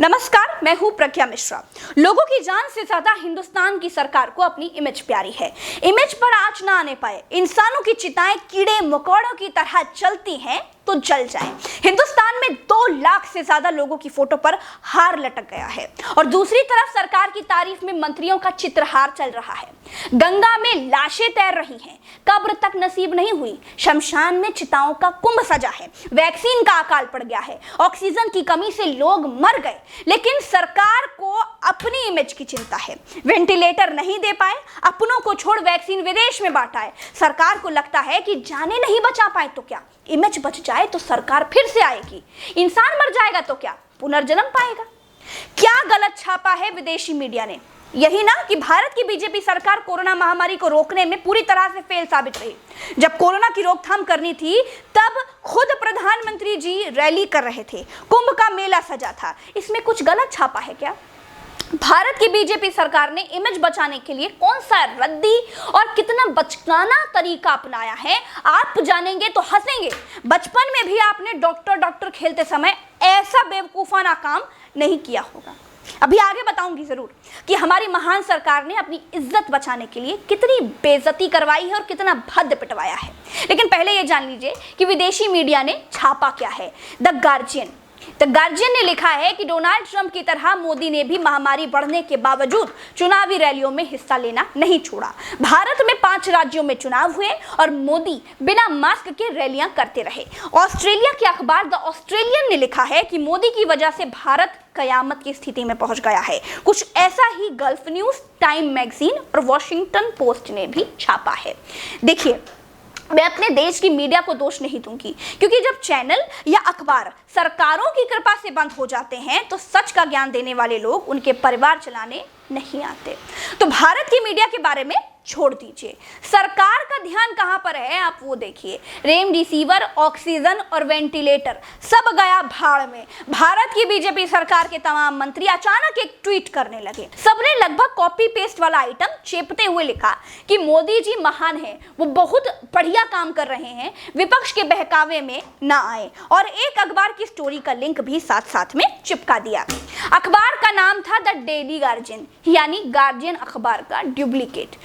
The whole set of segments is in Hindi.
नमस्कार, मैं हूं प्रज्ञा मिश्रा। लोगों की जान से ज्यादा हिंदुस्तान की सरकार को अपनी इमेज प्यारी है। इमेज पर आंच ना आने पाए, इंसानों की चिताएं कीड़े मकोड़ों की तरह चलती हैं तो जल जाएं। हिंदुस्तान में 2 लाख से ज्यादा लोगों की फोटो पर हार लटक गया है और दूसरी तरफ सरकार की तारीफ में मंत्रियों का चित्रहार चल रहा है। गंगा में लाशें तैर रही हैं, कब्र तक नसीब नहीं हुई, शमशान में चिताओं का कुंभ सजा है, वैक्सीन का अकाल पड़ गया है, ऑक्सीजन की कमी से लोग मर गए, लेकिन सरकार को अपनी इमेज की चिंता है। वेंटिलेटर नहीं दे पाए, अपनों को छोड़ वैक्सीन विदेश में बांटा है। सरकार को लगता है कि जाने नहीं बचा पाए तो क्या, इमेज बच जाए तो सरकार फिर से आएगी, इंसान मर जाएगा तो क्या पुनर्जन्म पाएगा। क्या गलत छापा है विदेशी मीडिया ने? यही ना कि भारत की बीजेपी सरकार कोरोना महामारी को रोकने में पूरी तरह से फेल साबित रही। जब कोरोना की रोकथाम करनी थी तब खुद प्रधानमंत्री जी रैली कर रहे थे, कुंभ का मेला सजा था। इसमें कुछ गलत छापा है क्या? भारत की बीजेपी सरकार ने इमेज बचाने के लिए कौन सा रद्दी और कितना बचकाना तरीका अपनाया है, आप जानेंगे तो हंसेंगे। बचपन में भी आपने डॉक्टर खेलते समय ऐसा बेवकूफाना काम नहीं किया होगा। अभी आगे बताऊंगी जरूर कि हमारी महान सरकार ने अपनी इज्जत बचाने के लिए कितनी बेइज्जती करवाई है और कितना भद्द पिटवाया है। लेकिन पहले ये जान लीजिए कि विदेशी मीडिया ने छापा क्या है। द गार्जियन ने लिखा है कि डोनाल्ड ट्रंप की तरह मोदी ने भी महामारी बढ़ने के बावजूद चुनावी रैलियों में हिस्सा लेना नहीं छोड़ा। भारत में 5 राज्यों में चुनाव हुए और मोदी बिना मास्क के रैलियां करते रहे। ऑस्ट्रेलिया के अखबार द ऑस्ट्रेलियन ने लिखा है कि मोदी की वजह से भारत कयामत की स्थिति में पहुंच गया है। कुछ ऐसा ही गल्फ न्यूज, टाइम मैगजीन और वॉशिंगटन पोस्ट ने भी छापा है। देखिए, मैं अपने देश की मीडिया को दोष नहीं दूंगी, क्योंकि जब चैनल या अखबार सरकारों की कृपा से बंद हो जाते हैं तो सच का ज्ञान देने वाले लोग उनके परिवार चलाने नहीं आते। तो भारत की मीडिया के बारे में छोड़ दीजिए, सरकार का ध्यान कहां पर है आप वो देखिए। रेमडेसिविर, ऑक्सीजन और वेंटिलेटर सब गया भाड़ में। भारत की बीजेपी सरकार के तमाम मंत्री अचानक एक ट्वीट करने लगे। सबने लगभग कॉपी पेस्ट वाला आइटम चेपते हुए लिखा कि मोदी जी महान हैं, वो बहुत बढ़िया काम कर रहे हैं, विपक्ष के बहकावे में ना आए, और एक अखबार की स्टोरी का लिंक भी साथ साथ में चिपका दिया। अखबार का नाम था द डेली गार्जियन, यानी गार्जियन अखबार का डुप्लीकेट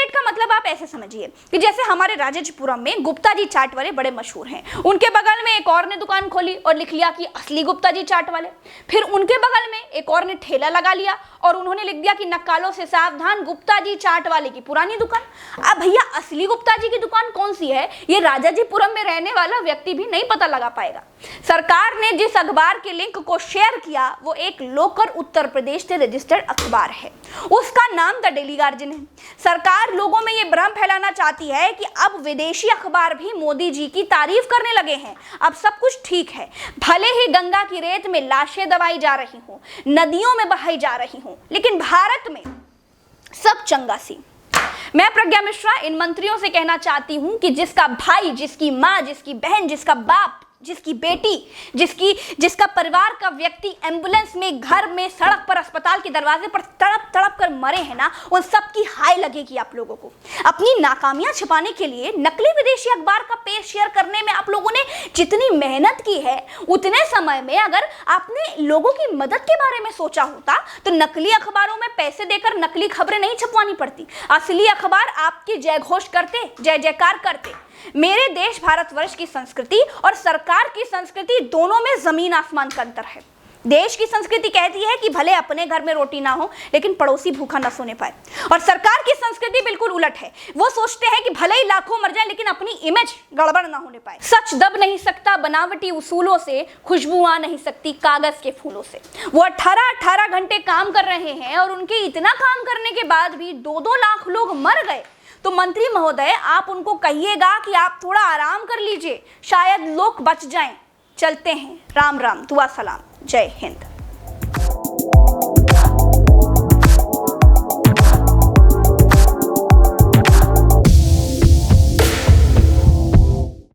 का मतलब आप ऐसे समझिए कि जैसे हमारे राजाजीपुरम में गुप्ता जी चाट वाले बड़े मशहूर हैं, उनके बगल में एक और ने दुकान खोली और लिख लिया कि असली गुप्ता जी चाट वाले। फिर उनके बगल में एक और ने ठेला लगा लिया और उन्होंने लिख दिया कि नक्कालों से सावधान, गुप्ता जी चाट वाले की पुरानी दुकान। अब भैया, असली गुप्ता जी की दुकान कौन सी है, ये राजाजीपुरम में रहने वाला व्यक्ति भी नहीं पता लगा पाएगा। सरकार ने जिस अखबार के लिंक को शेयर किया वो एक लोकल उत्तर प्रदेश से रजिस्टर्ड अखबार है, उसका नाम द डेली गार्जियन है। सरकार लोगों में ये भ्रम फैलाना चाहती है कि अब विदेशी अखबार भी मोदी जी की तारीफ करने लगे हैं, अब सब कुछ ठीक है। भले ही गंगा की रेत में लाशें दबाई जा रही हों, नदियों में बहाई जा रही हों, लेकिन भारत में सब चंगा सी। मैं प्रज्ञा मिश्रा इन मंत्रियों से कहना चाहती हूं कि जिसका भाई, जिसकी माँ, जिसकी बहन, जिसका बाप, जिसकी बेटी, जिसका परिवार का व्यक्ति एम्बुलेंस में, घर में, सड़क पर, अस्पताल के दरवाजे पर तड़प कर मरे हैं ना, उन सब की हाय लगेगी आप लोगों को। अपनी नाकामियां छिपाने के लिए नकली विदेशी अखबार का पेज शेयर करने में आप लोगों ने जितनी मेहनत की है, उतने समय में अगर आपने लोगों की मदद के बारे में सोचा होता तो नकली अखबारों में पैसे देकर नकली खबरें नहीं छपवानी पड़ती। असली अखबार आपकी जय घोष करते, जय जयकार करते। मेरे देश भारतवर्ष की संस्कृति और सरकार की संस्कृति दोनों में जमीन आसमान का अंतर है। देश की संस्कृति कहती है कि भले अपने घर में रोटी ना हो लेकिन पड़ोसी भूखा ना सोने पाए, और सरकार की संस्कृति बिल्कुल उलट है। वो सोचते हैं कि भले ही लाखों मर जाए लेकिन अपनी इमेज गड़बड़ ना होने पाए। सच दब नहीं सकता बनावटी उसूलों से, खुशबू आ नहीं सकती कागज के फूलों से। वो 18 घंटे काम कर रहे हैं और उनके इतना काम करने के बाद भी 2-2 लाख लोग मर गए। तो मंत्री महोदय, आप उनको कहिएगा कि आप थोड़ा आराम कर लीजिए, शायद लोग बच जाएं। चलते हैं, राम राम, दुआ सलाम, जय हिंद।